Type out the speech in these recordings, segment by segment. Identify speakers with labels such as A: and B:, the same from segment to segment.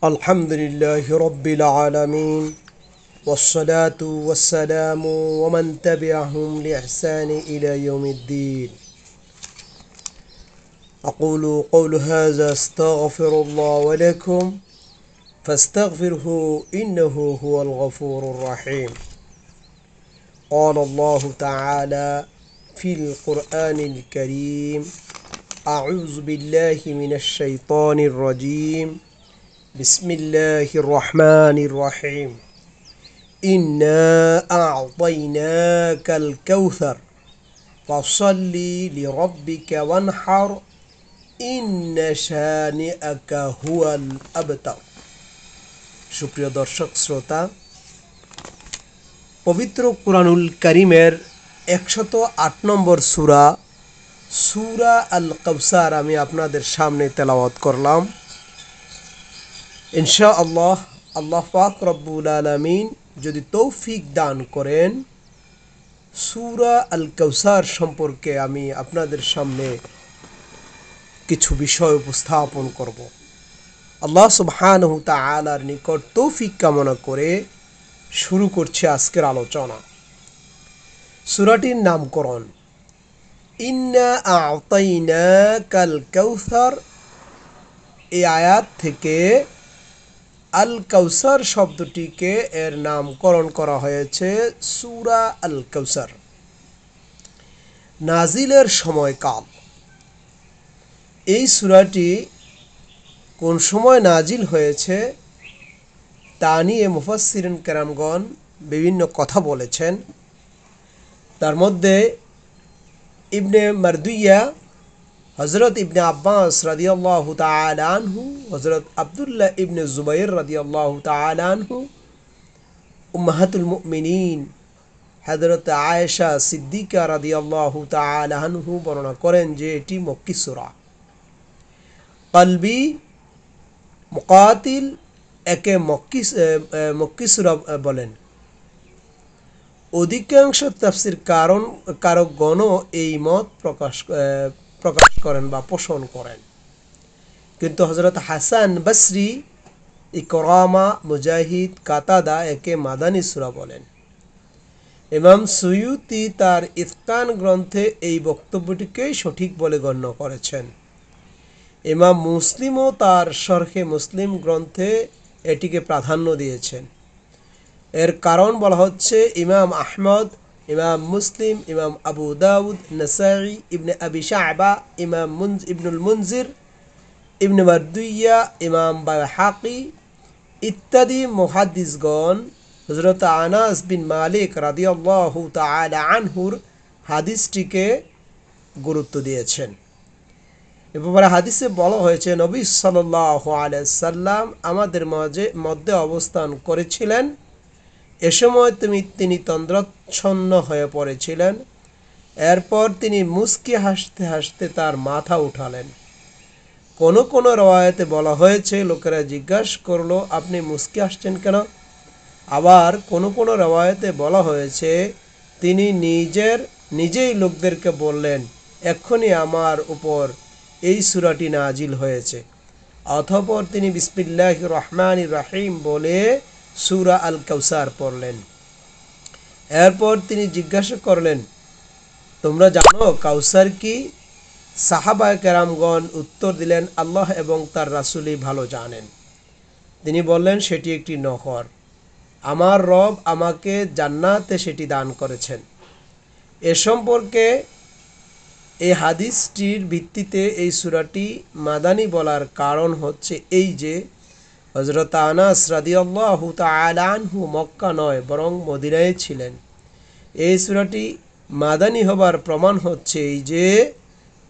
A: الحمد لله رب العالمين والصلاة والسلام ومن تبعهم لإحسان إلى يوم الدين. أقول قول هذا استغفر الله ولكم فاستغفره إنه هو الغفور الرحيم. قال الله تعالى في القرآن الكريم: أعوذ بالله من الشيطان الرجيم. بسم الله الرحمن الرحيم. إنا أعطيناك الكوثر فصل لربك وانحر إن شانئك هو الأبتر. সুপ্রিয় দর্শক শ্রোতা, পবিত্র কুরআনুল কারীমের 108 নম্বর সূরা আল কাউসার আমি আপনাদের সামনে তেলাওয়াত করলাম। ইনশাআল্লাহ আল্লাহ পাক রব্বুল আলামিন যদি তৌফিক দান করেন, সূরা আল কাউসার সম্পর্কে আমি আপনাদের সামনে কিছু বিষয় উপস্থাপন করব। আল্লাহ সুবহানাহু তাআলার নিকট তৌফিক কামনা করে শুরু করছি আজকের আলোচনা। সূরাটির নামকরণ ইন্না আ'তাইনাকাল কাউসার। এই আয়াত থেকে আল কাউসার শব্দটিকে এর নামকরণ করা হয়েছে সূরা আল কাউসার। নাজিলের সময়কাল, এই সূরাটি কোন সময় নাজিল হয়েছে তা নিয়ে মুফাসসিরিন কেরামগণ বিভিন্ন কথা বলেছেন। তার মধ্যে ইবনে মারদুইয়া হযরত ইবনে আব্বাস রাদিয়াল্লাহু তাআলা আনহু, হযরত আব্দুল্লাহ ইবনে জুবাইর রাদিয়াল্লাহু তাআলা আনহু, উম্মাহাতুল মুমিনিন হযরত আয়েশা সিদ্দিকা রাদিয়াল্লাহু তাআলা আনহু বর্ণনা করেন যে এটি মক্কি সূরা। কলবি, মুকাতিল একে মক্কি সূরা বলেন। অধিকাংশ তাফসীর কারকগণও এই মত প্রকাশ করেন বা পোষণ করেন, কিন্তু হযরত হাসান বসরি, ইকরামা, মুজাহিদ, কাতাদা একে মাদানী সূরা বলেন। ইমাম সুয়ুতি তার ইতকান গ্রন্থে এই বক্তব্যটিকেই সঠিক বলে গণ্য করেছেন। ইমাম মুসলিমও তার শরহে মুসলিম গ্রন্থে এটিকে প্রাধান্য দিয়েছেন। এর কারণ বলা হচ্ছে ইমাম আহমদ, ইমাম মুসলিম, ইমাম আবু দাউদ, নাসাঈ, ইবনে আবি শায়বা, ইমাম ইবনুল মুনজির, ইবনে মারদুইয়া, ইমাম বাইহাকি ইত্যাদি মুহাদ্দিসগণ হযরত আনাস বিন মালিক রাদিয়াল্লাহু তাআলা আনহুর হাদিসটিকে গুরুত্ব দিয়েছেন। এ ব্যাপারে হাদিসে বলা হয়েছে, নবী সাল্লাল্লাহু আলাইহি সাল্লাম আমাদের মধ্যে অবস্থান করেছিলেন। এ সময় তিনি তন্দ্রাচ্ছন্ন হয়ে পড়েছিলেন। এরপর তিনি মুস্কি হাসতে হাসতে তার মাথা উঠালেন। কোন কোন রওয়ায়াতে বলা হয়েছে, লোকেরা জিজ্ঞাসা করলো, আপনি মুস্কি হাসছেন কেন? আবার কোন কোন রওয়ায়াতে বলা হয়েছে, তিনি নিজেই লোকদেরকে বললেন, এক্ষুনি আমার উপর এই সূরাটি নাজিল হয়েছে। অতঃপর তিনি বিসমিল্লাহির রহমানির রহিম বলে সূরা আল কাউসার পড়লেন। এরপর তিনি জিজ্ঞাসা করলেন, তোমরা জানো কাউসার কি? সাহাবায়ে কেরামগণ উত্তর দিলেন, আল্লাহ এবং তার রাসূলই ভালো জানেন। তিনি বললেন, সেটি একটি নহর, আমার রব আমাকে জান্নাতে সেটি দান করেছেন। এ সম্পর্কে এই হাদিসটির ভিত্তিতে এই সূরাটি মাদানী বলার কারণ হচ্ছে এই যে হযরত আনাস রাদিয়াল্লাহু তাআলা আনহু মক্কা নয় বরং মদিনায় ছিলেন। এই সূরাটি মাদানী হবার প্রমাণ হচ্ছে এই যে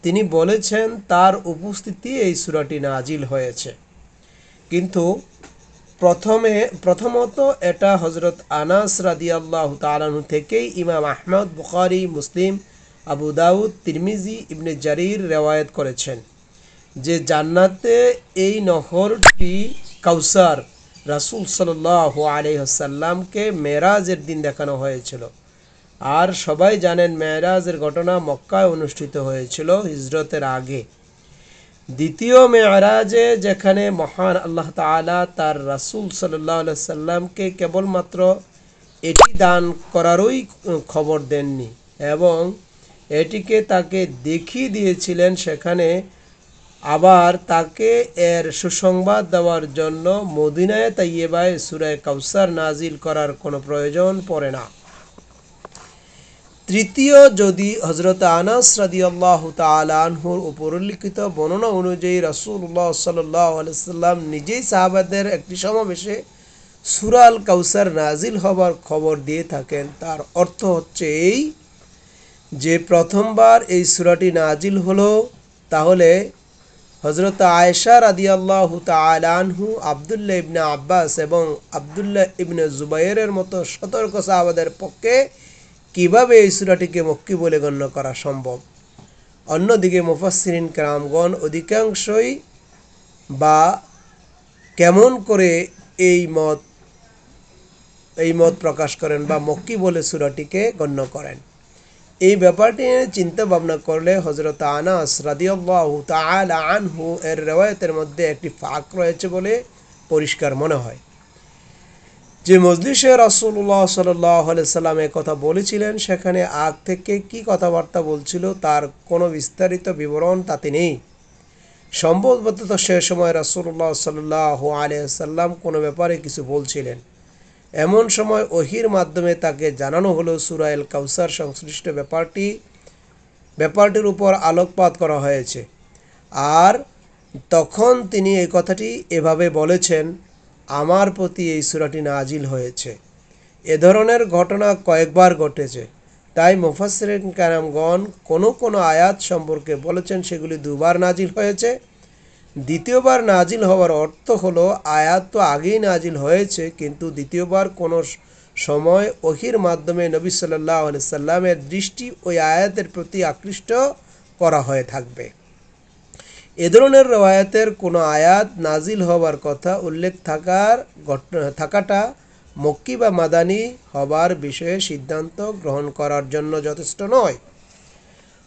A: তিনি বলেছেন তার উপস্থিতি এই সূরাটি নাজিল হয়েছে। কিন্তু প্রথমত এটা হযরত আনাস রাদিয়াল্লাহু তাআলা আনহু থেকেই ইমাম আহমদ, বুখারী, মুসলিম, আবু দাউদ, তিরমিজি, ইবনে জারির রিওয়ায়াত করেছেন যে জান্নাতে এই নহরটি কাউসার রাসূল সাল্লাল্লাহু আলাইহি ওয়াসাল্লামকে মেরাজের দিন দেখানো হয়েছিল। আর সবাই জানেন মেরাজের ঘটনা মক্কায় অনুষ্ঠিত হয়েছিল হিজরতের আগে। দ্বিতীয় মেরাজে যেখানে মহান আল্লাহ তাআলা তার রাসূল সাল্লাল্লাহু আলাইহি সাল্লামকে কেবলমাত্র এটি দান করারই খবর দেননি এবং এটিকে তাকে দেখিয়ে দিয়েছিলেন, সেখানে আবার তাকে এর সুসংবাদ দেওয়ার জন্য মদিনায়ে তাইয়্যিবায় সূরা কাউসার নাজিল করার কোনো প্রয়োজন পড়ে না। তৃতীয়, যদি হযরত আনাস রাদিয়াল্লাহু তাআলা আনহুর উপর উল্লিখিত বর্ণনা অনুযায়ী রাসূলুল্লাহ সাল্লাল্লাহু আলাইহি সাল্লাম নিজেই সাহাবাদের একটি সমাবেশে সূরা আল কাউসার নাজিল হবার খবর দিয়ে থাকেন, তার অর্থ হচ্ছে এই যে প্রথমবার এই সূরাটি নাজিল হলো, তাহলে হযরত আয়েশা রাদিয়াল্লাহু তাআলা আনহু, আব্দুল্লাহ ইবনে আব্বাস এবং আব্দুল্লাহ ইবনে জুবাইরের মতো সতর্ক সাহাবাদের পক্ষে কিভাবে এই সূরাটিকে মক্কি বলে গণ্য করা সম্ভব। অন্যদিকে মুফাসসিরিন কেরামগণ অধিকাংশই বা কেমন করে এই মত প্রকাশ করেন বা মক্কি বলে সূরাটিকে গণ্য করেন, এই ব্যাপারটি নিয়ে চিন্তা ভাবনা করলে হযরত আনাস রাদিয়াল্লাহু তাআলা আনহু এর রিওয়ায়াতের মধ্যে একটি ফাঁক রয়েছে বলে পরিষ্কার মনে হয়। যে মজলিসে রাসূলুল্লাহ সাল্লাল্লাহু আলাইহি সাল্লাম এ কথা বলেছিলেন, সেখানে আগ থেকে কি কথাবার্তা বলছিল তার কোনো বিস্তারিত বিবরণ তাতে নেই। সম্ভবত সে সময় রাসূলুল্লাহ সাল্লাল্লাহু আলাইহি সাল্লাম কোনো ব্যাপারে কিছু বলছিলেন, এমন সময় ওহির মাধ্যমে তাকে জানানো হলো সূরা আল কাউসার সংশ্লিষ্ট ব্যাপারটির উপর আলোকপাত করা হয়েছে। আর তখন তিনি এই কথাটি এভাবে বলেছেন, আমার প্রতি এই সূরাটি নাজিল হয়েছে। এ ধরনের ঘটনা কয়েকবার ঘটেছে, তাই মুফাসসিরিন কেরামগণ কোনো আয়াত সম্পর্কে বলেছেন সেগুলি দুবার নাজিল হয়েছে। দ্বিতীয়বার নাজিল হওয়ার অর্থ হলো আয়াত তো আগেই নাজিল হয়েছে, কিন্তু দ্বিতীয়বার কোনো সময় ওহির মাধ্যমে নবী সাল্লাল্লাহু আলাইহি সাল্লামের দৃষ্টি ওই আয়াতের প্রতি আকৃষ্ট করা হয়ে থাকবে। এ ধরনের রওয়ায়াতের কোনো আয়াত নাজিল হওয়ার কথা উল্লেখ থাকাটা মক্কি বা মাদানী হবার বিষয়ে সিদ্ধান্ত গ্রহণ করার জন্য যথেষ্ট নয়।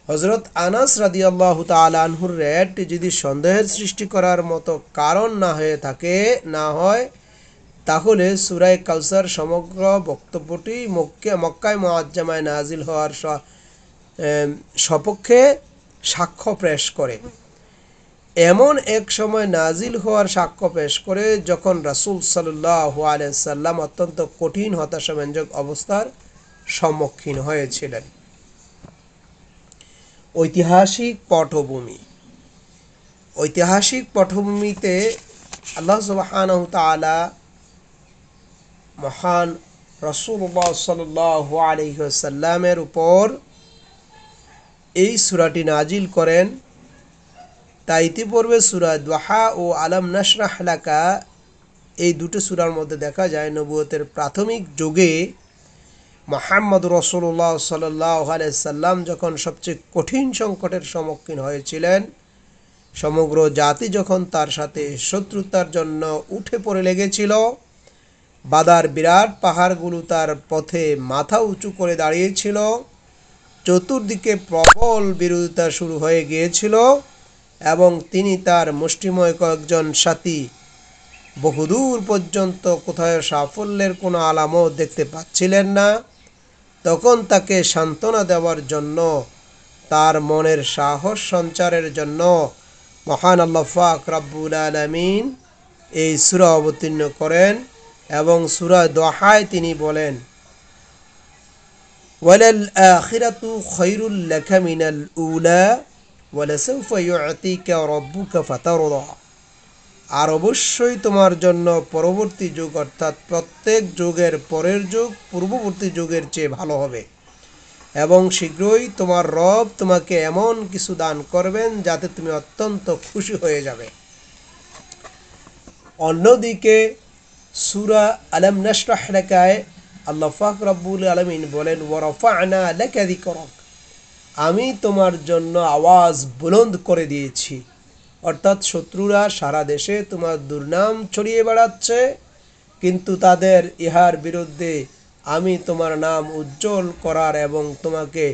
A: হযরত আনাস রাদিয়াল্লাহু তাআলা আনহুর রেয়াতটি যদি সন্দেহের সৃষ্টি করার মতো কারণ না হয়, তাহলে সূরা কাউসার সমগ্র বক্তব্যটি মক্কায় মুআজ্জামায় নাজিল হওয়ার সপক্ষে সাক্ষ্য পেশ করে। এমন এক সময় নাজিল হওয়ার সাক্ষ্য পেশ করে যখন রাসূল সাল্লাল্লাহু আলাইহি সাল্লাম অত্যন্ত কঠিন হতাশাব্যঞ্জক অবস্থার সম্মুখীন হয়েছিলেন। ঐতিহাসিক পটভূমিতে আল্লাহ সুবহানাহু তাআলা মহান রাসূলুল্লাহ সাল্লাল্লাহু আলাইহি ওয়াসাল্লামের উপর এই সূরাটি নাজিল করেন। তাই ইতিপূর্বে সূরা দুহা ও আলাম নাশরাহ লাকা এই দুটো সূরার মধ্যে দেখা যায় নবুয়তের প্রাথমিক যুগে মুহাম্মদ রাসূলুল্লাহ সাল্লাল্লাহু আলাইহি সাল্লাম যখন সবচেয়ে কঠিন সংকটের সম্মুখীন হয়েছিলেন, সমগ্র জাতি যখন তার সাথে শত্রুতার জন্য উঠে পড়ে লেগেছিল, বাদার বিরাট পাহাড়গুলো তার পথে মাথা উঁচু করে দাঁড়িয়েছিল, চতুর্দিকে প্রবল বিরোধিতা শুরু হয়ে গিয়েছিল এবং তিনি তার মুষ্টিময় কয়েকজন সাথী বহুদূর পর্যন্ত কোথাও সাফল্যের কোনো আলামত দেখতে পাচ্ছিলেন না, তখন তাকে সান্ত্বনা দেওয়ার জন্য, তার মনের সাহস সঞ্চারের জন্য মহান আল্লাহ পাক রব্বুল আলামিন এই সূরা অবতীর্ণ করেন এবং সূরা দুহায় তিনি বলেন, ওয়ালাল আখিরাতু খায়রুল লাকা মিনাল উলা ওয়ালাসাউফা ইউতিকা রাব্বুকা ফাতারদা। আর অবশ্যই তোমার জন্য পরবর্তী যুগ অর্থাৎ প্রত্যেক যুগের পরের যুগ পূর্ববর্তী যুগের চেয়ে ভালো হবে এবং শীঘ্রই তোমার রব তোমাকে এমন কিছু দান করবেন যাতে তুমি অত্যন্ত খুশি হয়ে যাবে। অন্যদিকে সূরা আলাম নাশরাহ লাকায় আল্লাহ পাক রব্বুল আলামিন বলেন, ওয়া রাফা'না লাকা যিকরাক, আমি তোমার জন্য আওয়াজ বুলন্দ করে দিয়েছি। অর্থাৎ শত্রুরা সারা দেশে তোমার দুর্নাম ছড়িয়ে বেড়াচ্ছে, কিন্তু তাদের ইহার বিরুদ্ধে আমি তোমার নাম উজ্জ্বল করার এবং তোমাকে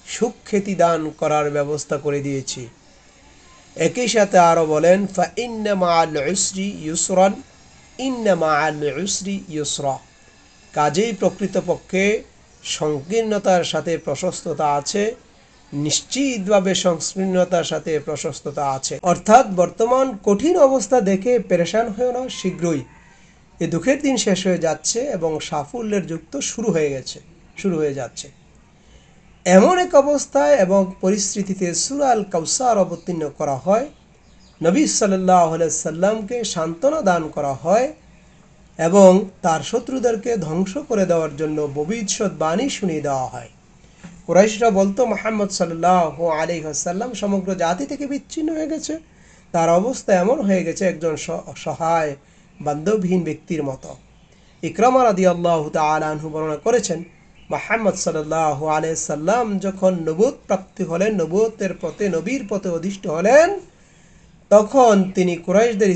A: সুখ্যাতি দান করার ব্যবস্থা করে দিয়েছি। একই সাথে আরো বলেন ফাইন্না মাআল উসরি ইউসরান, ইন্না মাআল উসরি ইউসরা। কাজেই প্রকৃতপক্ষে সংকীর্ণতার সাথে প্রশস্ততা আছে, নিশ্চিতভাবে সংকীর্ণতার সাথে প্রশস্ততা আছে। অর্থাৎ বর্তমান কঠিন অবস্থা দেখে পেরেশান হয়েও না, শীঘ্রই এই দুঃখের দিন শেষ হয়ে যাচ্ছে এবং সাফল্যের যুগ তো শুরু হয়ে যাচ্ছে। এমন এক অবস্থায় এবং পরিস্থিতিতে সূরা আল কাউসার অবতীর্ণ করা হয়, নবী সাল্লাল্লাহু আলাইহি সাল্লামকে সান্ত্বনা দান করা হয় এবং তার শত্রুদেরকে ধ্বংস করে দেওয়ার জন্য ভবিষ্যৎবাণী শুনিয়ে দেওয়া হয়। কুরাইশরা বলতো মুহাম্মদ সাল্লাল্লাহু আলাইহি ওয়াসাল্লাম সমগ্র জাতি থেকে বিচ্ছিন্ন হয়ে গেছে, তার অবস্থা এমন হয়ে গেছে একজন সহায় বান্ধবহীন ব্যক্তির মতো। ইকরামা রাদিয়াল্লাহু তাআলা আনহু বর্ণনা করেছেন, মুহাম্মদ সাল্লাল্লাহু আলাইহি সাল্লাম যখন নবুয়ত প্রাপ্তি হলেন, নবীর পথে অধিষ্ঠিত হলেন, তখন তিনি কুরাইশদের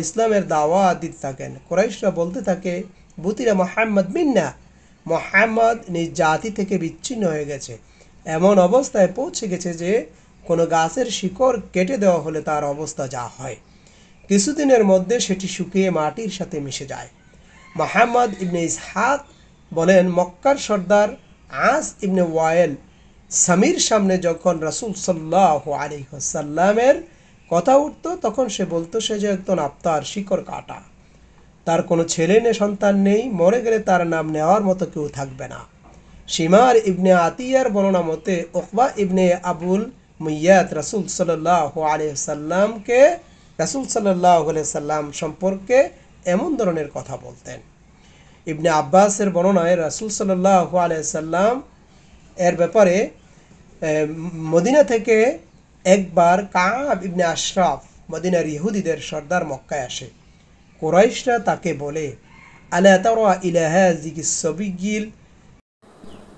A: ইসলামের দাওয়াত দিতে থাকেন। কুরাইশরা বলতে থাকে, বুতিরা মুহাম্মদ মিন্না, মুহাম্মদ নিজ জাতি থেকে বিচ্ছিন্ন হয়ে গেছে। এমন অবস্থায় পৌঁছে গেছে যে কোনো গাছের শিকড় কেটে দেওয়া হলে তার অবস্থা যা হয়, কিছুদিনের মধ্যে সেটি শুকিয়ে মাটির সাথে মিশে যায়। মুহাম্মদ ইবনে ইসহাক বলেন, মক্কার সর্দার আস ইবনে ওয়াইল সামির সামনে যখন রাসূল সাল্লাল্লাহু আলাইহি ওয়াসাল্লামের কথা উঠত, তখন সে বলতো সে যে একজন আফতার, শিকড় কাটা, তার কোনো ছেলে সন্তান নেই, মরে গেলে তার নাম নেওয়ার মতো কেউ থাকবে না। শিমার ইবনে আতিয়ার বর্ণনা মতে উকবা ইবনে আবুল মুইয়াত রাসূল সাল্লাল্লাহু আলাইহি সাল্লাম সম্পর্কে এমন ধরনের কথা বলতেন। ইবনে আব্বাসের বর্ণনায় রাসূল সাল্লাল্লাহু আলাইহি সাল্লাম এর ব্যাপারে মদিনা থেকে একবার কাব ইবনে আশরাফ, মদিনার ইহুদিদের সর্দার, মক্কায় আসে। কুরাইশরা তাকে বলে, আলা তারা ইলা হাযিহিস সাবিয়্যিল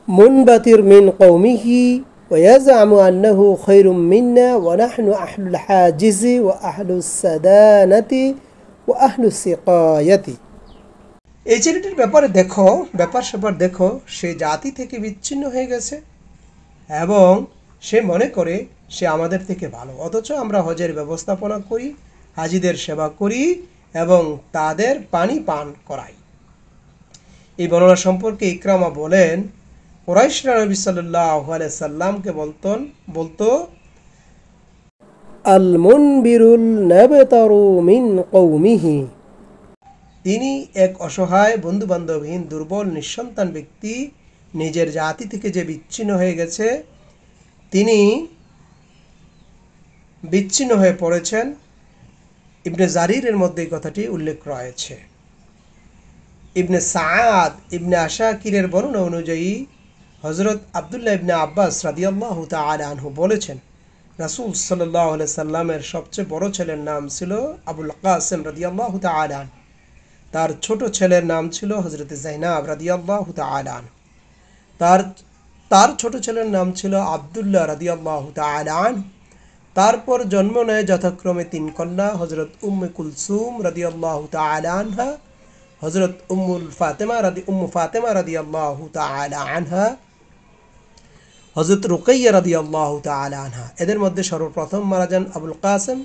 A: মুনবাতির মিন কওমিহি ওয়া ইয়াজআমু আন্নাহু খায়রুম মিন্না ওয়া নাহনু আহলুল হাজিজি ওয়া আহলুস সাদানাতি ওয়া আহলুস সিকায়াতি। এই ছেলেটির ব্যাপার স্যাপার দেখো, সে জাতি থেকে বিচ্ছিন্ন হয়ে গেছে এবং সে মনে করে সে আমাদের থেকে ভালো, অথচ আমরা হজের ব্যবস্থাপনা করি, হাজিদের সেবা করি এবং তাদের পানি পান করাই। এই বর্ণনা সম্পর্কে ইকরামা বলেন, কুরাইশরা নবী সাল্লাল্লাহু আলাইহি সাল্লামকে বলতো আল মুনবিরুল নাবতারু মিন কওমিহি, তিনি এক অসহায় বন্ধুবান্ধবহীন দুর্বল নিঃসন্তান ব্যক্তি, নিজের জাতি থেকে যে বিচ্ছিন্ন হয়ে গেছে, তিনি বিচ্ছিন্ন হয়ে পড়েছেন। ইবনে জারিরের মধ্যে এই কথাটি উল্লেখ রয়েছে। ইবনে সাআদ ইবনে আশাকিরের বর্ণনা অনুযায়ী হযরত আব্দুল্লাহ ইবনে আব্বাস রাদিয়াল্লাহু তাআলা আনহু বলেছেন, রাসূল সাল্লাল্লাহু আলাইহি সাল্লামের সবচেয়ে বড় ছেলের নাম ছিল আবুল কাসিম রাদিয়াল্লাহু তাআলা আনহু, তার ছোট ছেলের নাম ছিল হযরত যায়নাব রাদিয়াল্লাহু তাআলা আনহু, তার ছোট ছেলের নাম ছিল আব্দুল্লাহ রাদিয়াল্লাহু তাআলা আনহু। তারপর জন্ম নেয় যথাক্রমে তিন কন্যা, হযরত উম্মে কুলসুম রাদিয়াল্লাহু তাআলা আনহা, হযরত উম্মু ফাতেমা রাদিয়াল্লাহু তাআলা আনহা, হযরত রুকাইয়া রাদিয়াল্লাহু তাআলা আনহা। এদের মধ্যে সর্বপ্রথম মারা যান আবুল কাসেম,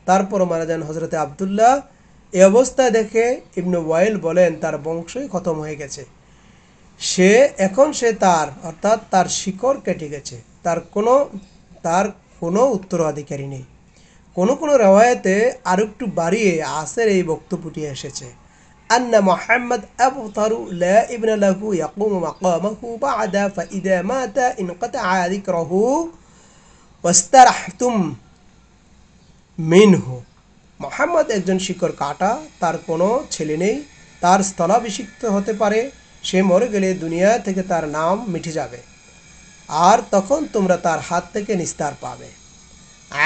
A: তারপর মারা যান হযরত আব্দুল্লাহ। এই অবস্থায় দেখে ইবনে ওয়াইল বলেন, তার বংশই খতম হয়ে গেছে, তার শিকড় কেটে গেছে, তার কোনো উত্তরাধিকারী নেই। কোনো রিওয়ায়াতে আর একটু বাড়িয়ে আসের এই বক্তব্যটি এসেছে, আন্না মুহাম্মদ আবতারু লা ইবনা লাহু ইয়াকুমু মাকামাহু বা'দা ফাইদা মাতা ইনকাতাআ যিকরুহু ওয়াস্তারাহতুম মিনহু। মুহাম্মদ একজন শিকড় কাটা, তার কোনো ছেলে নেই, তার স্থলাভিষিক্ত হতে পারে, সে মরে গেলে দুনিয়া থেকে তার নাম মিটে যাবে আর তখন তোমরা তার হাত থেকে নিস্তার পাবে।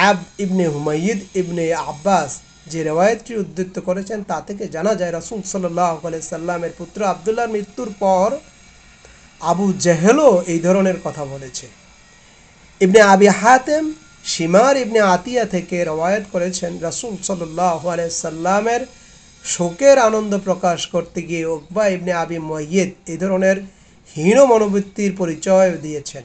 A: আবদ ইবনে হুমাইদ ইবনে আব্বাস যে রিওয়ায়াতটি উদ্ধৃত করেছেন, তা থেকে জানা যায় রাসূল সাল্লাল্লাহু আলাইহি সাল্লামের পুত্র আব্দুল্লাহর মৃত্যুর পর আবু জেহেলও এই ধরনের কথা বলেছে। ইবনে আবি হাতেম শিমার ইবনে আতিয়া থেকে রিওয়ায়াত করেছেন, রাসূল সাল্লাল্লাহু আলাইহি সাল্লামের শোকের আনন্দ প্রকাশ করতে গিয়ে উকবা ইবনে আবি মুয়াইদ এই ধরনের হীন মনোবৃত্তির পরিচয় দিয়েছেন।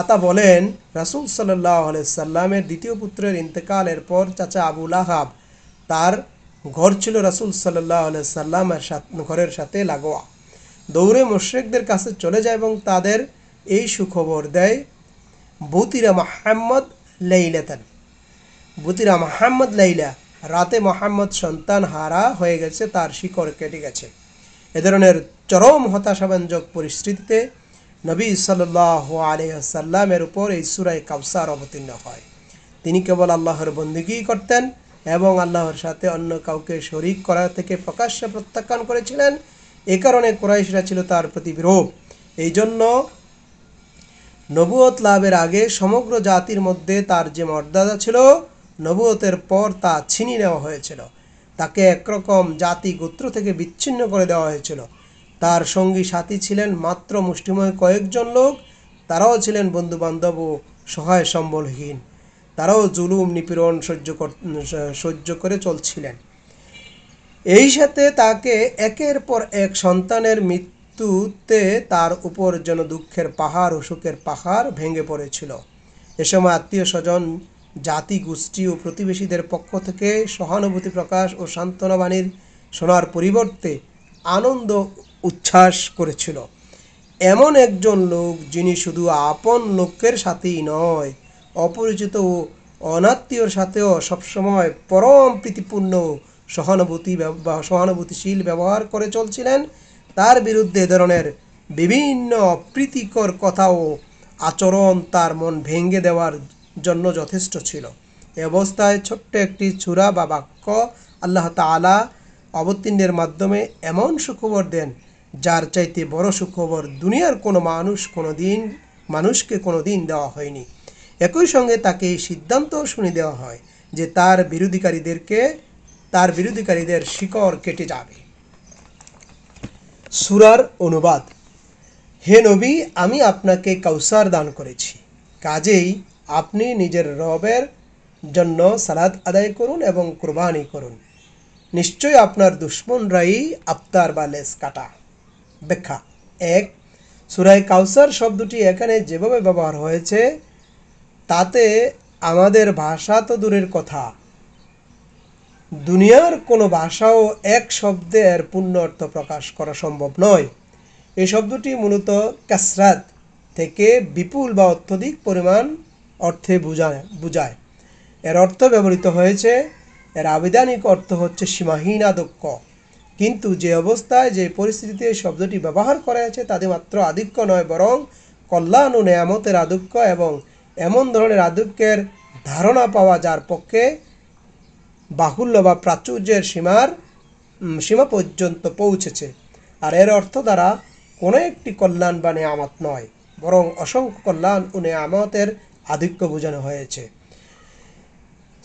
A: আতা বলেন, রাসূল সাল্লাল্লাহু আলাইহি সাল্লামের দ্বিতীয় পুত্রের ইন্তেকালের পর চাচা আবু লাহাব, তার ঘর ছিল রাসূল সাল্লাল্লাহু আলাইহি সাল্লামের ঘরের সাথে লাগোয়া, দৌড়ে মুশরিকদের কাছে চলে যায় এবং তাদের এই সুখবর দেয়, বুতিরা মুহাম্মদ লাইলাতান, বুতিরা মুহাম্মদ লাইলা, রাতে মুহাম্মদ সন্তান হারা হয়ে গেছে, তার শিকড় কেটে গেছে। এ ধরনের চরম হতাশাব্যঞ্জক পরিস্থিতিতে নবী সাল্লাল্লাহু আলাইহি ওয়াসাল্লামের উপর এই সূরা কাউসার অবতীর্ণ হয়। তিনি কেবল আল্লাহর বন্দেগী করতেন এবং আল্লাহর সাথে অন্য কাউকে শরীক করা থেকে প্রকাশ্যে প্রত্যাখ্যান করেছিলেন। এ কারণে কুরাইশরা ছিল তার প্রতি বিরূপ। এই জন্য নবুয়ত লাভের আগে সমগ্র জাতির মধ্যে তার যে মর্যাদা ছিল, নবুয়তের পর তা ছিনিয়ে নেওয়া হয়েছিল। তাকে একরকম জাতি গোত্র থেকে বিচ্ছিন্ন করে দেওয়া হয়েছিল। তার সঙ্গী সাথী ছিলেন মাত্র মুষ্টিময় কয়েকজন লোক, তারাও ছিলেন বন্ধুবান্ধব ও সহায় সম্বলহীন। তারাও জুলুম নিপীড়ন সহ্য করে চলছিলেন। এই সাথে তাকে একের পর এক সন্তানের মৃত্যুতে তার উপর যেন দুঃখের পাহাড় ও শোকের পাহাড় ভেঙে পড়েছিল। এ সময় আত্মীয় স্বজন, জাতি গোষ্ঠী ও প্রতিবেশীদের পক্ষ থেকে সহানুভূতি প্রকাশ ও সান্ত্বনা বাণীর শোনার পরিবর্তে আনন্দ উচ্ছ্বাস করেছিল। এমন একজন লোক যিনি শুধু আপন লোকের সাথেই নয়, অপরিচিত ও অনাত্মীয়র সাথেও সবসময় পরম প্রীতিপূর্ণ সহানুভূতিশীল ব্যবহার করে চলছিলেন, তার বিরুদ্ধে এ ধরনের বিভিন্ন অপ্রীতিকর কথা ও আচরণ তার মন ভেঙে দেওয়ার জন্য যথেষ্ট ছিল। এ অবস্থায় ছোট্ট একটি সূরা বা বাক্য আল্লাহ তাআলা অবতীর্ণের মাধ্যমে এমন সুখবর দেন, যার চাইতে বড় সুখবর দুনিয়ার কোনো মানুষকে কোনোদিন দেওয়া হয়নি। একই সঙ্গে তাকে এই সিদ্ধান্ত শুনিয়ে দেওয়া হয় যে তার বিরোধীকারীদের শিকড় কেটে যাবে। সূরার অনুবাদ। হে নবী, আমি আপনাকে কাউসার দান করেছি, কাজেই আপনি নিজের রবের জন্য সালাত আদায় করুন এবং কুরবানি করুন। নিশ্চয় আপনার দুশমনরাই আফতার বা লেজ কাটা। ব্যাখ্যা ১. সূরা কাউসার শব্দটি এখানে যেভাবে ব্যবহার হয়েছে তাতে আমাদের ভাষা তো দূরের কথা, দুনিয়ার কোনো ভাষাও এক শব্দে এর পূর্ণ অর্থ প্রকাশ করা সম্ভব নয়। এই শব্দটি মূলত কাসরাত থেকে বিপুল বা অত্যধিক পরিমাণ অর্থে বুঝায়। এর অর্থ ব্যবহৃত হয়েছে, এর আবিধানিক অর্থ হচ্ছে সীমাহীন আধিক্য। কিন্তু যে অবস্থায় যে পরিস্থিতিতে শব্দটি ব্যবহার করা হয়েছে তাতে মাত্র আধিক্য নয়, বরং কল্যাণ ও নেয়ামতের আধিক্য এবং এমন ধরনের আধিক্যের ধারণা পাওয়া যার পক্ষে বাহুল্য বা প্রাচুর্যের সীমা পর্যন্ত পৌঁছেছে। আর এর অর্থ দ্বারা কোনো একটি কল্যাণ বা নেয়ামত নয়, বরং অসংখ্য কল্যাণ ও নেয়ামতের আধিক্য বোঝানো হয়েছে।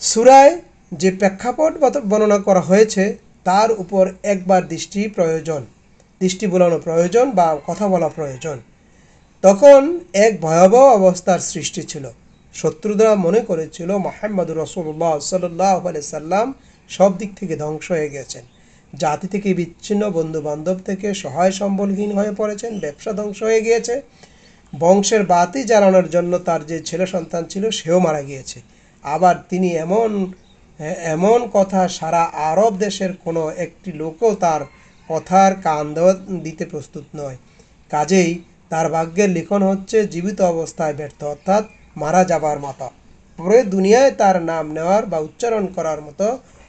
A: সূরায় যে প্রেক্ষাপট বর্ণনা করা হয়েছে তার উপর একবার দৃষ্টি বোলানো প্রয়োজন বা কথা বলা প্রয়োজন। তখন এক ভয়াবহ অবস্থার সৃষ্টি ছিল। শত্রুরা মনে করেছিল মুহাম্মদুর রাসূলুল্লাহ সাল্লাল্লাহু আলাইহি সাল্লাম সব দিক থেকে ধ্বংস হয়ে গেছেন, জাতি থেকে বিচ্ছিন্ন, বন্ধু বান্ধব থেকে সহায় সম্বলহীন হয়ে পড়েছেন, ব্যবসা ধ্বংস হয়ে গিয়েছে, বংশের বাতি জ্বালানোর জন্য তার যে ছেলে সন্তান ছিল সেও মারা গিয়েছে। আবার তিনি এমন কথা সারা আরব দেশের কোনো একটি লোকও তার কথার কান দিতে প্রস্তুত নয়। কাজেই তার ভাগ্যের লিখন হচ্ছে জীবিত অবস্থায় ব্যর্থ, অর্থাৎ মারা যাবার মতো। পরে দুনিয়ায় তার নাম নেওয়ার বা উচ্চারণ করার মতো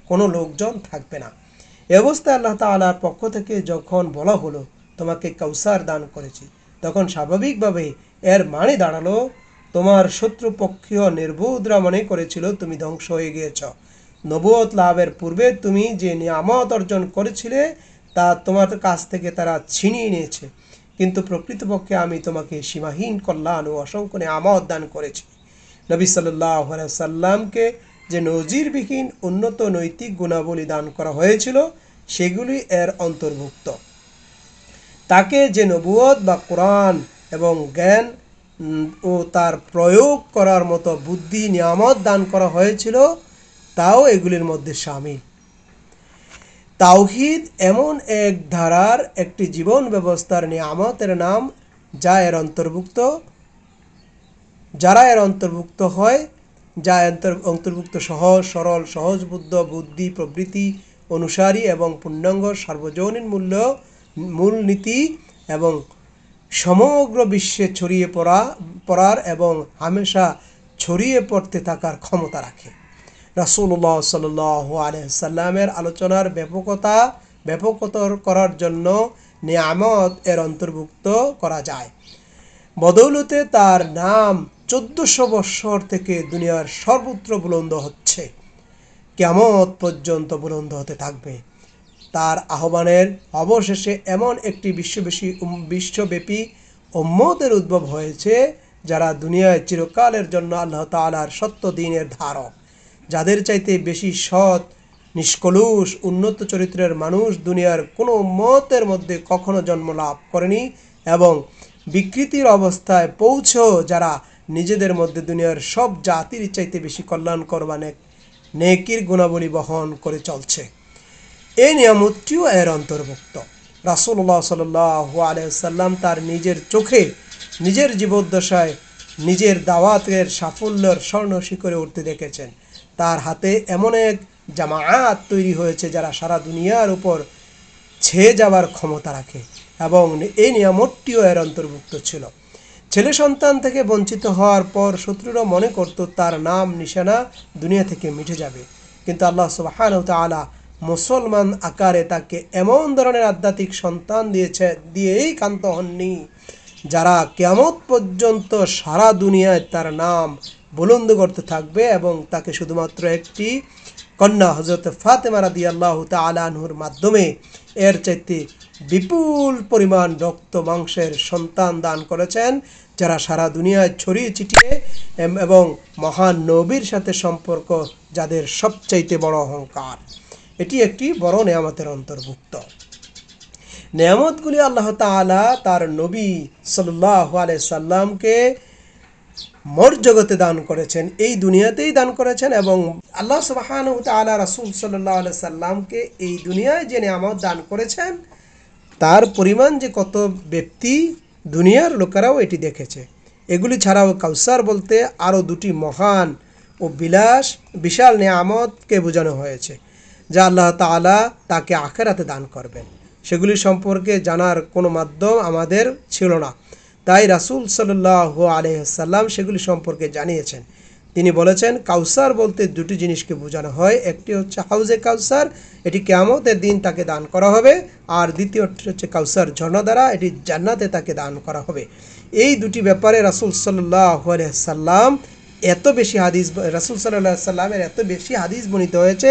A: কোনো লোকজন থাকবে না। এ অবস্থায় আল্লাহ তাআলার পক্ষ থেকে যখন বলা হলো তোমাকে কাউসার দান করেছি, তখন স্বাভাবিকভাবে এর মানে দাঁড়ালো তোমার শত্রুপক্ষীয় নির্বোধরা মনে করেছিল তুমি ধ্বংস হয়ে গিয়েছ। নবুয়ত লাভের পূর্বে তুমি যে নিয়ামত অর্জন করেছিলে তা তোমার কাছ থেকে তারা ছিনিয়ে নিয়েছে, কিন্তু প্রকৃতপক্ষে আমি তোমাকে সীমাহীন কল্যাণ ও অসংখ্য নিয়ামত দান করেছি। নবী সাল্লাল্লাহু আলাইহি সাল্লামকে যে নজিরবিহীন উন্নত নৈতিক গুণাবলী দান করা হয়েছিল সেগুলি এর অন্তর্ভুক্ত। তাকে যে নবুয়ত বা কোরআন এবং জ্ঞান ও তার প্রয়োগ করার মতো বুদ্ধি নিয়ামত দান করা হয়েছিল তাও এগুলির মধ্যে শামিল। তাওহীদ এমন এক ধারার একটি জীবন ব্যবস্থার নিয়ামতের নাম যা এর অন্তর্ভুক্ত। যারা এর অন্তর্ভুক্ত হয়, যা অন্তর্ভুক্ত সহজ সরল সহজবুদ্ধ বুদ্ধি প্রবৃত্তি অনুসারী এবং পূর্ণাঙ্গ সার্বজনীন মূলনীতি এবং সমগ্র বিশ্বে ছড়িয়ে পড়ার এবং হামেশা ছড়িয়ে পড়তে থাকার ক্ষমতা রাখে। রাসূলুল্লাহ সাল্লাল্লাহু আলাইহি সাল্লামের আলোচনার ব্যাপকতর করার জন্য নিয়ামত এর অন্তর্ভুক্ত করা যায়। বদৌলতে তার নাম 1400 বৎসর থেকে দুনিয়ার সর্বত্র বুলন্দ হচ্ছে, কিয়ামত পর্যন্ত বুলন্দ হতে থাকবে। তার আহ্বানের অবশেষে এমন একটি বিশ্বব্যাপী উম্মতের উদ্ভব হয়েছে যারা দুনিয়ায় চিরকালের জন্য আল্লাহ তাআলার সত্য দ্বীনের ধারক, যাদের চাইতে বেশি সৎ নিষ্কলুষ উন্নত চরিত্রের মানুষ দুনিয়ার কোনো উম্মতের মধ্যে কখনো জন্ম লাভ করেনি, এবং বিকৃতির অবস্থায় পৌঁছেও যারা নিজেদের মধ্যে দুনিয়ার সব জাতির চাইতে বেশি কল্যাণকর বা নেকির গুণাবলী বহন করে চলছে। এই নিয়ামতটিও এর অন্তর্ভুক্ত। রাসূলুল্লাহ সাল্লাল্লাহু আলাইহি সাল্লাম তার নিজের চোখে নিজের জীবদ্দশায় নিজের দাওয়াতের সাফল্যের স্বর্ণ শিখরে উঠতে দেখেছেন। তার হাতে এমন এক জামায়াত তৈরি হয়েছে যারা সারা দুনিয়ার উপর ছেয়ে যাবার ক্ষমতা রাখে, এবং এই নিয়ামতটিও এর অন্তর্ভুক্ত ছিল। ছেলে সন্তান থেকে বঞ্চিত হওয়ার পর শত্রুরা মনে করত তার নাম নিশানা দুনিয়া থেকে মিটে যাবে, কিন্তু আল্লাহ সুবহানাহু ওয়া তাআলা মুসলমান আকারে তাকে এমন ধরনের আধ্যাত্মিক সন্তান দিয়েই ক্ষান্ত হননি যারা কিয়ামত পর্যন্ত সারা দুনিয়ায় তার নাম বুলন্দ করতে থাকবে, এবং তাকে শুধুমাত্র একটি কন্যা হযরত ফাতেমা রাদিয়াল্লাহু তাআলা আনহুর মাধ্যমে এর চাইতে বিপুল পরিমাণ রক্ত মাংসের সন্তান দান করেছেন, যারা সারা দুনিয়ায় ছড়িয়ে ছিটিয়ে এবং মহান নবীর সাথে সম্পর্ক যাদের সবচাইতে বড় অহংকার। এটি একটি বড় নেয়ামতের অন্তর্ভুক্ত। নেয়ামতগুলি আল্লাহ তাআলা তার নবী সাল্লাল্লাহু আলাইহি সাল্লামকে মোর জগতে দান করেছেন, এই দুনিয়াতেই দান করেছেন, এবং আল্লাহ সুবহানাহু ওয়া তাআলা রাসূল সাল্লাল্লাহু আলাইহি সাল্লামকে এই দুনিয়ায় যে নেয়ামত দান করেছেন তার পরিমাণ যে কত ব্যক্তি দুনিয়ার লোকেরাও এটি দেখেছে। এগুলি ছাড়াও কাউসার বলতে আরও দুটি মহান ও বিশাল নেয়ামতকে বোঝানো হয়েছে, যা আল্লাহ তাআলা তাকে আখিরাতে দান করবেন। সেগুলি সম্পর্কে জানার কোনো মাধ্যম আমাদের ছিল না, তাই রাসূল সাল্লাল্লাহু আলাইহি সাল্লাম সেগুলি সম্পর্কে জানিয়েছেন। তিনি বলেছেন, কাউসার বলতে দুটি জিনিসকে বোঝানো হয়, একটি হচ্ছে হাউজে কাউসার, এটি কিয়ামতের দিন তাকে দান করা হবে, আর দ্বিতীয়টি হচ্ছে কাউসার ঝর্ণা দ্বারা, এটি জান্নাতে তাকে দান করা হবে। এই দুটি ব্যাপারে রাসূল সাল্লাল্লাহু আলাইহি সাল্লাম রাসূল সাল্লাল্লাহু আলাইহি সাল্লামের এত বেশি হাদিস বর্ণিত হয়েছে,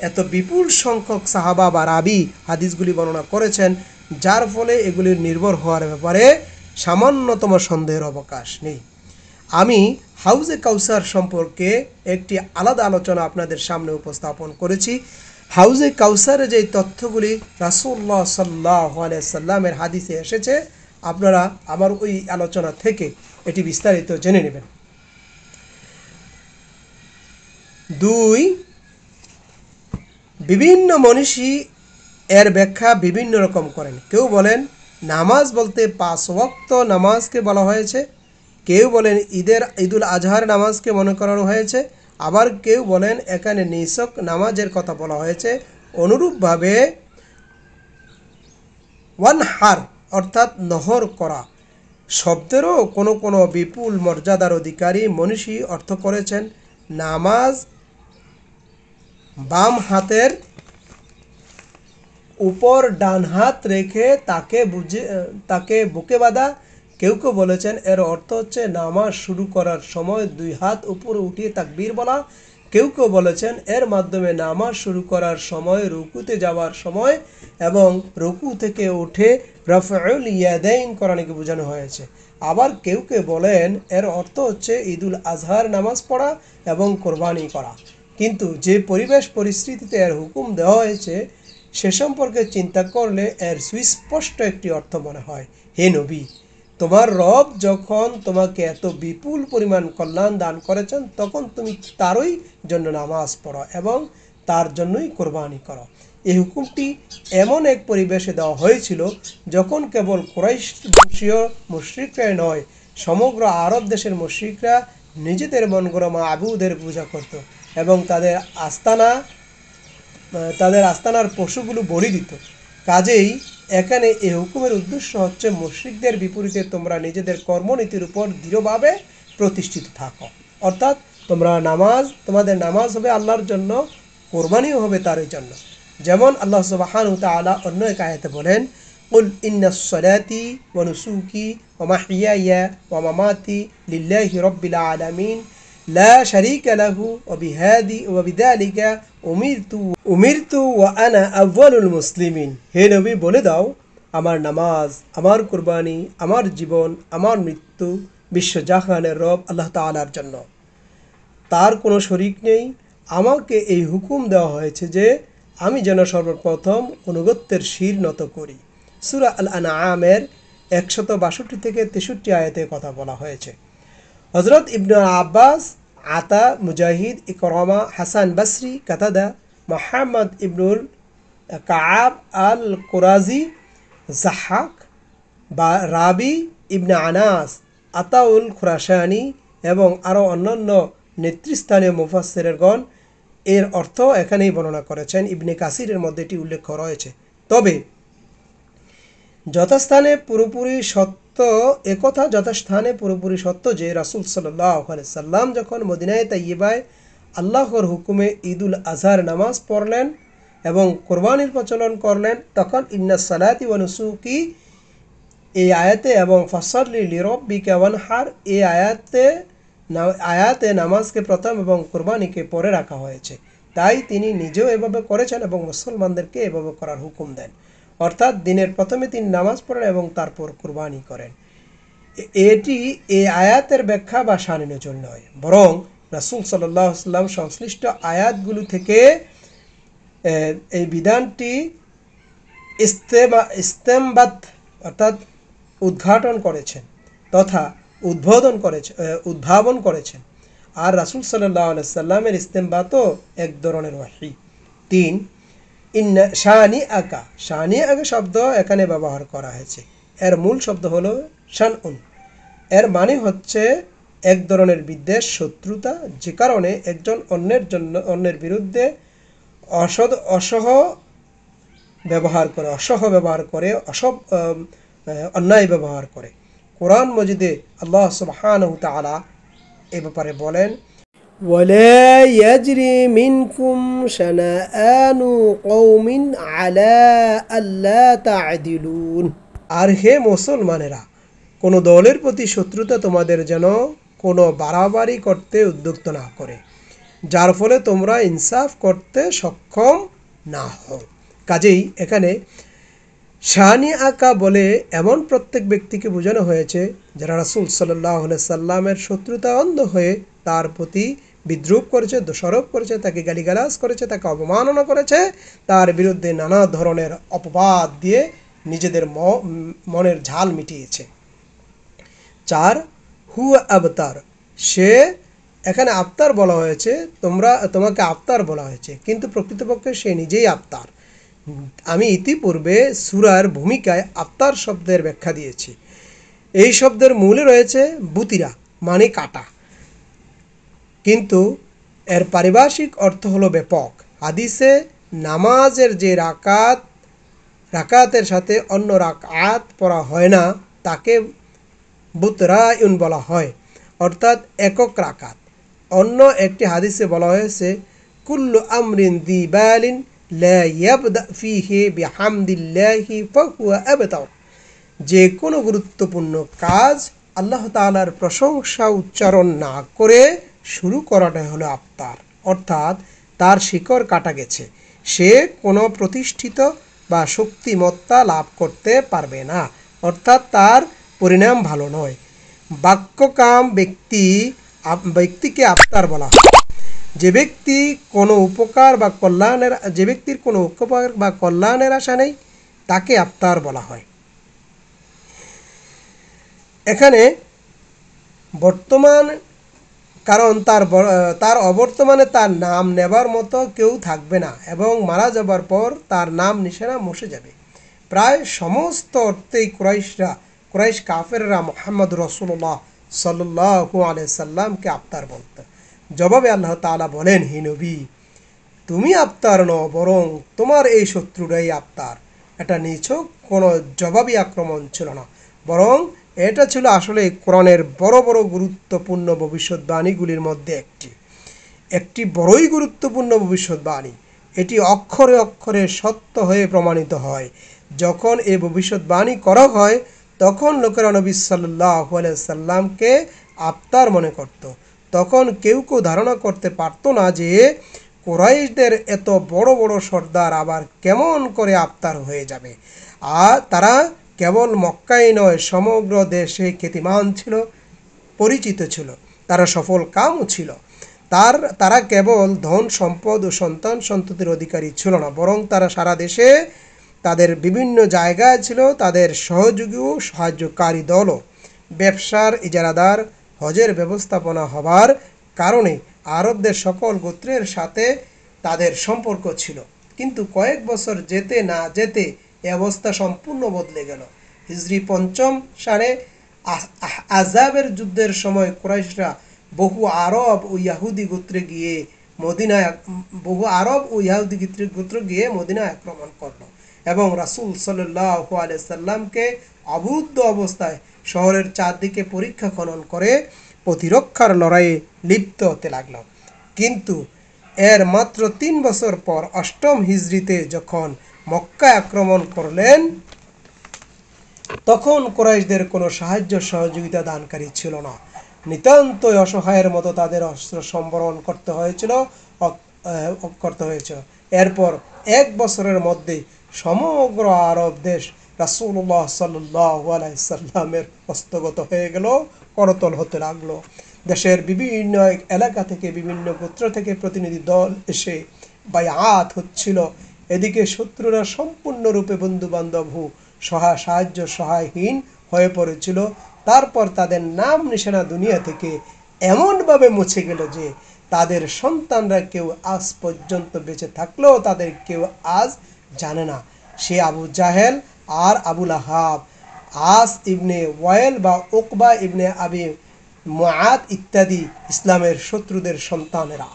A: এত বিপুল সংখ্যক সাহাবা বা রাবি হাদিসগুলি বর্ণনা করেছেন, যার ফলে এগুলির নির্ভর হওয়ার ব্যাপারে সামান্যতম সন্দেহের অবকাশ নেই। আমি হাউজে কাউসার সম্পর্কে একটি আলাদা আলোচনা আপনাদের সামনে উপস্থাপন করেছি। হাউজে কাউসারে যে তথ্যগুলি রাসূলুল্লাহ সাল্লাল্লাহু আলাইহি সাল্লামের হাদিসে এসেছে, আপনারা আমার ওই আলোচনা থেকে এটি বিস্তারিত জেনে নেবেন। 2, বিভিন্ন মনীষী এর ব্যাখ্যা বিভিন্ন রকম করেন। কেউ বলেন নামাজ বলতে 5 ওয়াক্ত নামাজকে বলা হয়েছে, কেউ বলেন ঈদুল আজহার নামাজকে মনে করানো হয়েছে, আবার কেউ বলেন এখানে নিছক নামাজের কথা বলা হয়েছে। অনুরূপভাবে ওয়ানহার অর্থাৎ নহর করা শব্দেরও কোনো কোনো বিপুল মর্যাদার অধিকারী মনীষী অর্থ করেছেন নামাজ বাম হাতের উপর ডান হাত রেখে তাকে বুকে বাঁধা। কেউ কেউ বলেছেন এর অর্থ হচ্ছে নামাজ শুরু করার সময় 2 হাত উপরে উঠিয়ে তাকবীর বলা। কেউ কেউ বলেছেন এর মাধ্যমে নামাজ শুরু করার সময় রুকুতে যাওয়ার সময় এবং রুকু থেকে উঠে রাফউল ইয়াদাইন করাকে বোঝানো হয়েছে। আবার কেউ কেউ বলেন এর অর্থ হচ্ছে ঈদুল আজহার নামাজ পড়া এবং কোরবানি করা। কিন্তু যে পরিবেশ পরিস্থিতিতে এর হুকুম দেওয়া হয়েছে সে সম্পর্কে চিন্তা করলে এর সুস্পষ্ট একটি অর্থ মনে হয়, হে নবী, তোমার রব যখন তোমাকে এত বিপুল পরিমাণ কল্যাণ দান করেছেন তখন তুমি তারই জন্য নামাজ পড়ো এবং তার জন্যই কোরবানি করো। এই হুকুমটি এমন এক পরিবেশে দেওয়া হয়েছিল যখন কেবল কুরাইশ বংশীয় মুশরিকরাই নয়, সমগ্র আরব দেশের মুশরিকরা নিজেদের মন গড়া মাবুদের পূজা করত এবং তাদের আস্তানার পশুগুলো বলি দিত। কাজেই এখানে এই হুকুমের উদ্দেশ্য হচ্ছে মুশরিকদের বিপরীতে তোমরা নিজেদের কর্মনীতির উপর দৃঢ়ভাবে প্রতিষ্ঠিত থাকো। অর্থাৎ তোমাদের নামাজ হবে আল্লাহর জন্য, কোরবানিও হবে তার জন্য। যেমন আল্লাহ সুবহানাহু ওয়া তাআলা অন্য এক আয়াতে বলেন, কুল ইন্নাস সালাতি ওয়া নুসুকি ওয়া মাহইয়ায়া ওয়া মামাতি লিল্লাহি রাব্বিল আলামিন লা শারীকা লাহু ওয়া বিযালিকা উমিরতু ওয়া আনা আউয়ালুল মুসলিমিন। হে নবী, বলে দাও, আমার নামাজ, আমার কুরবানি, আমার জীবন, আমার মৃত্যু বিশ্বজাহানের রব আল্লাহ তাআলার জন্য, তার কোনো শরিক নেই। আমাকে এই হুকুম দেওয়া হয়েছে যে আমি যেন সর্বপ্রথম অনুগত্যের শির নত করি। সূরা আল আনআমের 162 থেকে 63 আয়াতে কথা বলা হয়েছে। হযরত ইবনে আব্বাস, আতা, মুজাহিদ, ইকরামা, হাসান বসরি, কাতাদা, মুহাম্মদ ইবনুল কাআব আল কুরাজি, জাহাক, রাবি ইবনে আনাস, আতাউল খুরাসানি এবং আরও অন্যান্য নেতৃস্থানীয় মুফাসসিরগণ এর অর্থ এখানেই বর্ণনা করেছেন। ইবনে কাসিরের মধ্যে এটি উল্লেখ রয়েছে। তবে যথাস্থানে পুরোপুরি সত্য যে রাসূল সাল্লাল্লাহু আলাইহি সাল্লাম যখন মদিনায়ে তাইয়্যিবায় আল্লাহর হুকুমে ঈদুল আজহার নামাজ পড়লেন এবং কোরবানির প্রচলন করলেন, তখন ইন্নাস সালাতি ওয়া নুসুকি এই আয়াতে এবং ফাসল্লি লিরাব্বিকা ওয়ানহার এই আয়াতে নামাজকে প্রথম এবং কোরবানিকে পরে রাখা হয়েছে। তাই তিনি নিজেও এভাবে করেছেন এবং মুসলমানদেরকে এভাবে করার হুকুম দেন। অর্থাৎ দিনের প্রথমে তিনি নামাজ পড়েন এবং তারপর কুরবানি করেন। এটি এই আয়াতের ব্যাখ্যা বা শান নজুল নয়, বরং রাসূল সাল্লাল্লাহু আলাইহি ওয়াসাল্লাম সংশ্লিষ্ট আয়াতগুলো থেকে এই বিধানটি ইস্তেমবাত অর্থাৎ উদ্ঘাটন করেছেন তথা উদ্ভাবন করেছেন। আর রাসূল সাল্লাল্লাহু আলাইহি ওয়াসাল্লামের ইস্তেমবাতও এক ধরনের ওয়াহী। 3, ইন্না শানি আকা শব্দ এখানে ব্যবহার করা হয়েছে। এর মূল শব্দ হলো শানউন। এর মানে হচ্ছে এক ধরনের বিদ্বেষ, শত্রুতা, যে কারণে একজন অন্যের বিরুদ্ধে অসহ ব্যবহার করে অন্যায় ব্যবহার করে। কোরআন মজিদে আল্লাহ সুবহানাহু ওয়া তাআলা এ ব্যাপারে বলেন, ولا يجري منكم شنآن قوم على ألا تعدلون। আর হে মুসলমানেরা, কোনো দলের প্রতি শত্রুতা তোমাদের যেন কোনো বাড়াবাড়ি করতে উদ্যুক্ত না করে, যার ফলে তোমরা ইনসাফ করতে সক্ষম না হও। কাজেই এখানে শানি আকা বলে এমন প্রত্যেক ব্যক্তিকে বোঝানো হয়েছে যারা রাসূল সাল্লাল্লাহু আলাইহি সাল্লামের শত্রুতা অন্ধ হয়ে তার প্রতি বিদ্রুপ করেছে, দোষারোপ করেছে, তাকে গালিগালাজ করেছে, তাকে অবমাননা করেছে, তার বিরুদ্ধে নানা ধরনের অপবাদ দিয়ে নিজেদের মনের ঝাল মিটিয়েছে। 4, হুয়া আবতার, সে এখানে আবতার বলা হয়েছে, তোমাকে আবতার বলা হয়েছে, কিন্তু প্রকৃতপক্ষে সে নিজেই আবতার। আমি ইতিপূর্বে সূরার ভূমিকায় আবতার শব্দের ব্যাখ্যা দিয়েছি। এই শব্দের মূলে রয়েছে বুতিরা, মানে কাটা, কিন্তু এর পারিভাষিক অর্থ হলো ব্যাপক। হাদিসে নামাজের যে রাকাতের সাথে অন্য রাকাত পড়া হয় না তাকে বুতরায়ুন বলা হয়, অর্থাৎ একক রাকাত। অন্য একটি হাদিসে বলা হয়েছে, কুল্লু আমরিন দি বালিন লা ইয়াবদা ফিহি বিহামদিল্লাহি ফাহুয়া আবতার। যে কোনো গুরুত্বপূর্ণ কাজ আল্লাহ তাআলার প্রশংসা উচ্চারণ না করে শুরু করাটাই হলো আবতার, অর্থাৎ তার শিকড় কাটা গেছে, সে কোনো প্রতিষ্ঠিত বা শক্তিমত্তা লাভ করতে পারবে না, অর্থাৎ তার পরিণাম ভালো নয়। বাক্যকাম ব্যক্তিকে আবতার বলা হয়। যে ব্যক্তির কোনো উপকার বা কল্যাণের আশা নেই তাকে আবতার বলা হয়। এখানে বর্তমান, কারণ তার অবর্তমানে তার নাম নেবার মতো কেউ থাকবে না এবং মারা যাবার পর তার নাম নিশানা মুছে যাবে। প্রায় সমস্ত অর্থেই কুরাইশরা কুরাইশ কাফেররা মুহাম্মদ রাসূলুল্লাহ সাল্লাল্লাহু আলাইহি সাল্লামকে আফতার বলত। জবাবে আল্লাহ তাআলা বলেন, হে নবী, তুমি আফতার নও, বরং তোমার এই শত্রুরাই আফতার। এটা নিছক কোনো জবাবি আক্রমণ ছিল না, বরং এটা ছিল আসলে কোরআনের বড় বড় গুরুত্বপূর্ণ ভবিষ্যৎবাণীগুলির মধ্যে একটি বড়ই গুরুত্বপূর্ণ ভবিষ্যৎবাণী। এটি অক্ষরে অক্ষরে সত্য হয়ে প্রমাণিত হয়। যখন এই ভবিষ্যৎবাণী করা হয়, তখন লোকেরা নবী সাল্লাল্লাহু আলাইহি সাল্লামকে আফতার মনে করত। তখন কেউ ধারণা করতে পারত না যে কুরাইশদের এত বড় বড় সর্দার আবার কেমন করে আফতার হয়ে যাবে। আর তারা কেবল মক্কায় নয়, সমগ্র দেশে খ্যাতিমান ছিল, পরিচিত ছিল। তারা সফল কামও ছিল। তারা কেবল ধন সম্পদ ও সন্তান সন্ততির অধিকারী ছিল না, বরং তারা সারা দেশে তাদের বিভিন্ন জায়গায় ছিল তাদের সহযোগী ও সাহায্যকারী দলও। ব্যবসার ইজারাদার, হজের ব্যবস্থাপনা হবার কারণে আরবদের সকল গোত্রের সাথে তাদের সম্পর্ক ছিল। কিন্তু কয়েক বছর যেতে না যেতে এ অবস্থা সম্পূর্ণ বদলে গেল। হিজরি ৫ম সালে আহজাবের যুদ্ধের সময় কুরাইশরা বহু আরব ও ইয়াহুদি গোত্রে গিয়ে মদিনায় আক্রমণ করল এবং রাসূল সাল্লাল্লাহু আলাইহি সাল্লামকে অবরুদ্ধ অবস্থায় শহরের চারদিকে পরীক্ষা খনন করে প্রতিরক্ষার লড়াইয়ে লিপ্ত হতে লাগল। কিন্তু এর মাত্র ৩ বছর পর ৮ম হিজরিতে যখন মক্কা আক্রমণ করলেন, তখন কুরাইশদের কোনো সাহায্য সহযোগিতা দানকারী ছিল না। নিতান্তই অসহায়ের মতো তাদের অস্ত্র সম্বরণ করতে হয়েছিল। এরপর ১ বছরের মধ্যে সমগ্র আরব দেশ রাসূলুল্লাহ সাল্লাল্লাহু আলাইহি সাল্লামের হস্তগত হয়ে গেল, করতল হতে লাগলো। দেশের বিভিন্ন এলাকা থেকে, বিভিন্ন গোত্র থেকে প্রতিনিধি দল এসে বায়াত হচ্ছিল। এদিকে শত্রুরা সম্পূর্ণরূপে বন্ধুবান্ধব সাহায্য সহায়হীন হয়ে পড়েছিল। তারপর তাদের নাম নিশানা দুনিয়া থেকে এমনভাবে মুছে গেল যে তাদের সন্তানরা কেউ আজ পর্যন্ত বেঁচে থাকলেও তাদের কেউ আজ জানে না সে আবু জাহেল আর আবু লাহাব, আস ইবনে ওয়াইল বা উকবা ইবনে আবি মুআত ইত্যাদি ইসলামের শত্রুদের সন্তানেরা।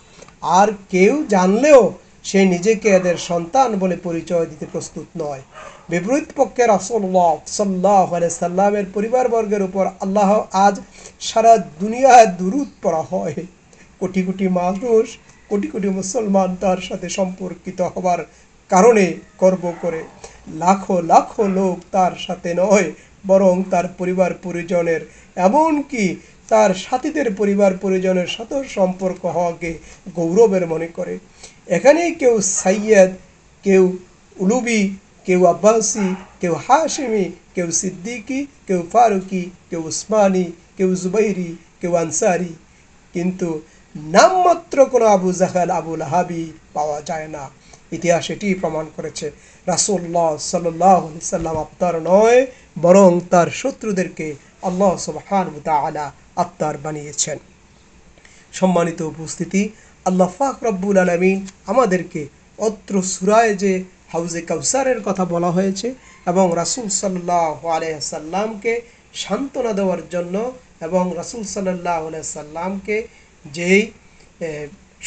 A: আর কেউ জানলেও সে নিজেকে এদের সন্তান বলে পরিচয় দিতে প্রস্তুত নয়। বিপরীত পক্ষে রাসূলুল্লাহ সাল্লাল্লাহু আলাইহি সাল্লামের পরিবারবর্গের উপর আল্লাহ আজ সারা দুনিয়ায় দুরূদ পড়া হয়। কোটি কোটি মানুষ, কোটি কোটি মুসলমান তার সাথে সম্পর্কিত হবার কারণে গর্ব করে। লাখো লাখো লোক তার সাথে নয়, বরং তার পরিবার পরিজনের, এমনকি তার সাথীদের পরিবার পরিজনের সাথে সম্পর্ক হওয়াকে গৌরবের মনে করে। এখানেই কেউ সাইয়্যেদ, কেউ উলুবি, কেউ আব্বাসি, কেউ হাশিমি, কেউ সিদ্দিকি, কেউ ফারুকি, কেউ উসমানি, কেউ জুবাইরি, কেউ আনসারি, কিন্তু নামমাত্র কোনো আবু জাহেল, আবু লাহাবি পাওয়া যায় না। ইতিহাস এটি প্রমাণ করেছে রাসূলুল্লাহ সাল্লাল্লাহু আলাইহি সাল্লাম আফতার নয়, বরং তার শত্রুদেরকে আল্লাহ সুবহানাহু ওয়া তাআলা আফতার বানিয়েছেন। সম্মানিত উপস্থিতি, আল্লাহ পাক রব্বুল আলামিন আমাদেরকে অত্র সূরায় যে হাউজে কাউসারের কথা বলা হয়েছে এবং রাসূল সাল্লাল্লাহু আলাইহি সাল্লামকে সান্ত্বনা দেওয়ার জন্য এবং রাসূল সাল্লাল্লাহু আলাইহি সাল্লামকে যেই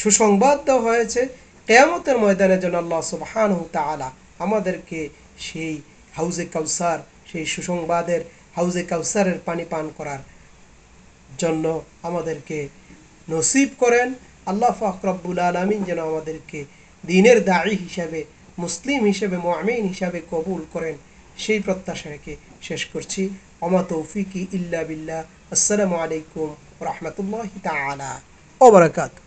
A: সুসংবাদ দেওয়া হয়েছে কিয়ামতের ময়দানের জন্য আল্লাহ সুবহানাহু ওয়া তাআলা আমাদেরকে সেই হাউজে কাউসার, সেই সুসংবাদের হাউজে কাউসারের পানি পান করার জন্য আমাদেরকে নসিব করেন। আল্লাহ পাক রব্বুল আলামিন যেন আমাদেরকে দ্বীনের দাঈ হিসাবে, মুসলিম হিসেবে, মুমিন হিসাবে কবুল করেন, সেই প্রত্যাশা রেখে শেষ করছি। ওমা তৌফিকি ইল্লা বিল্লাহ। আসসালামু আলাইকুম ওয়া রাহমাতুল্লাহি তাআলা ওয়া বারাকাতুহু।